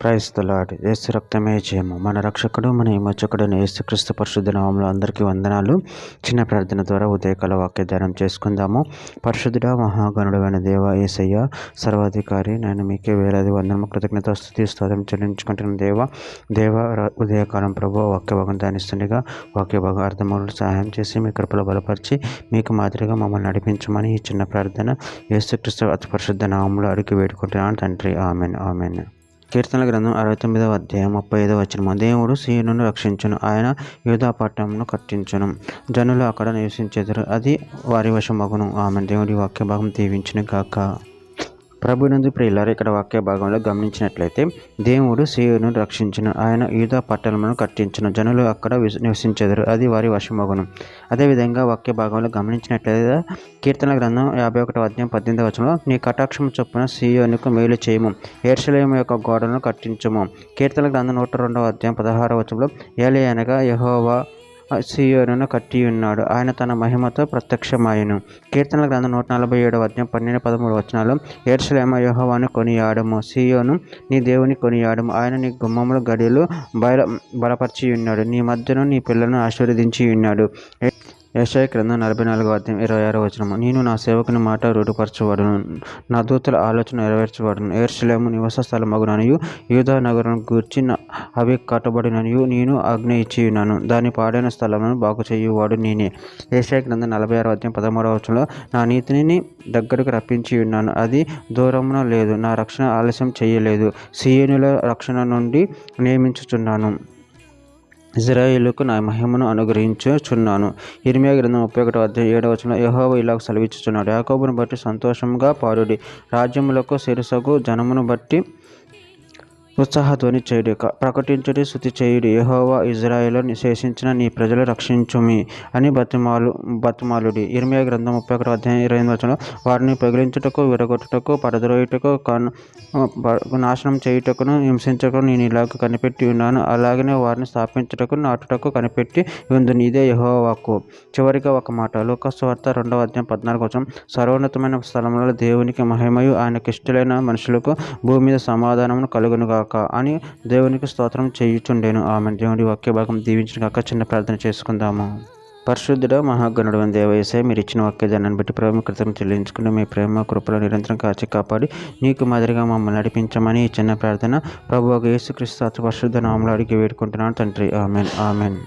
Praise the lord. యేసు రక్తమే జయము. మన రక్షకుడు మన విమోచకుడైన యేసుక్రీస్తు పరిశుద్ధ నామములో అందరికీ వందనాలు. చిన్న ప్రార్థన ద్వారా ఉదయకాల వాక్య ధ్యానం చేసుకుందాము. పరిశుద్ధుడా మహాగణుడైన దేవ యేసయ్య సర్వాధికారి, నేను మీకే వేలాది వందనము కృతజ్ఞత స్తుతి స్తోత్రం చెల్లించుకుంటున్న దేవ ఉదయకాలం ప్రభు వాక్య భాగం ధ్యానిస్తుండగా వాక్య భాగం అర్థములు సహాయం చేసి మీ కృపలో బలపరిచి మీకు మాదిరిగా మమ్మల్ని నడిపించమని ఈ చిన్న ప్రార్థన యేసుక్రీస్తు అతి పరిశుద్ధ నామములో అడిగి వేడుకుంటున్నాను తండ్రి. Amen amen. కీర్తనల గ్రంథం 69వ అధ్యాయం 35వ వచనము. దేవుడు సీయోనును రక్షించును, ఆయన యూదా పట్టణమును కట్టించును, జనులు అక్కడ నివసించెదరు, అది వారి వశమగును. ఆమె దేవుడి వాక్య భాగం దీవించును గాక. ప్రభునందు ప్రియులారా, ఇక్కడ వాక్య భాగంలో గమనించినట్లయితే దేవుడు సీయోనును రక్షించును, ఆయన యూదా పట్టణమును కట్టించును, జనులు అక్కడ నివసించెదరు, అది వారి వశమగును. అదేవిధంగా వాక్య భాగంలో గమనించినట్లయితే కీర్తన గ్రంథం 51వ అధ్యాయం 18వ వచనంలో, నీ కటాక్షము చొప్పున సీయోనుకు మేలు చేయము, యెరూషలేము యొక్క గోడలను కట్టించుము. కీర్తన గ్రంథం 102వ అధ్యాయం 16వ వచనంలో, ఏలయనగా యెహోవా సీయోనును కట్టి ఉన్నాడు, ఆయన తన మహిమతో ప్రత్యక్షమాయను. కీర్తనల గ్రంథం 147వ అధ్యాయం 12-13 వచనాలు, యెరూషలేము యెహోవాను కొనియాడము, సీయోను నీ దేవుని కొనియాడము, ఆయన నీ గుమ్మముల గడియలు బలపరిచి ఉన్నాడు, నీ మధ్యను నీ పిల్లలను ఆశీర్వదించి ఉన్నాడు. యెషయా గ్రంథం 44వ అధ్యాయం 26వ వచనము, నేను నా సేవకుని మాట రూఢిపరచువాడును, నా దూతల ఆలోచన నెరవేర్చబడును, యెరూషలేము నివాస స్థలమగుననియు యూదా నగరం గూర్చి అవి కట్టబడిననియు నేను ఆజ్ఞ ఇచ్చి ఉన్నాను, దాని పాడైన స్థలమును బాగు చేయువాడు నేనే. యెషయా గ్రంథం 46వ అధ్యాయం 13వ వచనంలో, నా నీతిని దగ్గరకు రప్పించి ఉన్నాను, అది దూరమున లేదు, నా రక్షణ ఆలస్యం చేయలేదు, సీయోనుల రక్షణ నుండి నియమించుచున్నాను, ఇశ్రాయేలుకు నా మహిమను అనుగ్రహించుచున్నాను. ఇర్మీయా గ్రంథం 31వ అధ్యాయం 7వ వచనంలో, యెహోవా ఇలాగ సెలవిచ్చుచున్నాడు, యాకోబును బట్టి సంతోషంగా పాడుడి, రాజ్యములకు శిరసగు జనమును బట్టి ఉత్సాహధ్వని చేయుడి, ప్రకటించుడి, స్తుతి చేయుడి, యెహోవా ఇశ్రాయేలు శేషించిన నీ ప్రజలు రక్షించుమి అని బతిమాలుడి. ఇర్మీయా గ్రంథం 31వ అధ్యాయం 28వ వచనంలో, వారిని పగిలించుటకు, విరగొట్టుటకు, పడద్రోయుటకు, నాశనం చేయుటకును, హింసించటకు నేను ఇలాగ కనిపెట్టి ఉన్నాను, అలాగనే వారిని స్థాపించుటకు, నాటుటకు కనిపెట్టి ఉందును, ఇదే యెహోవా వాక్కు. చివరిగా ఒక మాట, లూకా సువార్త 2వ అధ్యాయం 14వ వచనం, సర్వోన్నతమైన స్థలములలో దేవునికి మహిమయు, ఆయనకిష్టులైన మనుషులకు భూమి మీద సమాధానమును కలుగునుగాక అని దేవునికి స్తోత్రం చేయుచుండెను. ఆమె దేవుడి వాక్య భాగం దీవించిన గాక. చిన్న ప్రార్థన చేసుకుందాము. పరిశుద్ధుడ మహాగణుడు అని దేవ యేసయ్య, మీరు ఇచ్చిన వాక్యదానాన్ని బట్టి ప్రేమ కృతం చెల్లించుకుని మీ ప్రేమ కృపలో నిరంతరం కాచి కాపాడి నీకు మాదిరిగా మమ్మల్ని నడిపించమని ఈ చిన్న ప్రార్థన ప్రభువు యేసుక్రీస్తు అతి పరిశుద్ధ నామములో అడిగి వేడుకుంటున్నాను తండ్రి. Amen amen.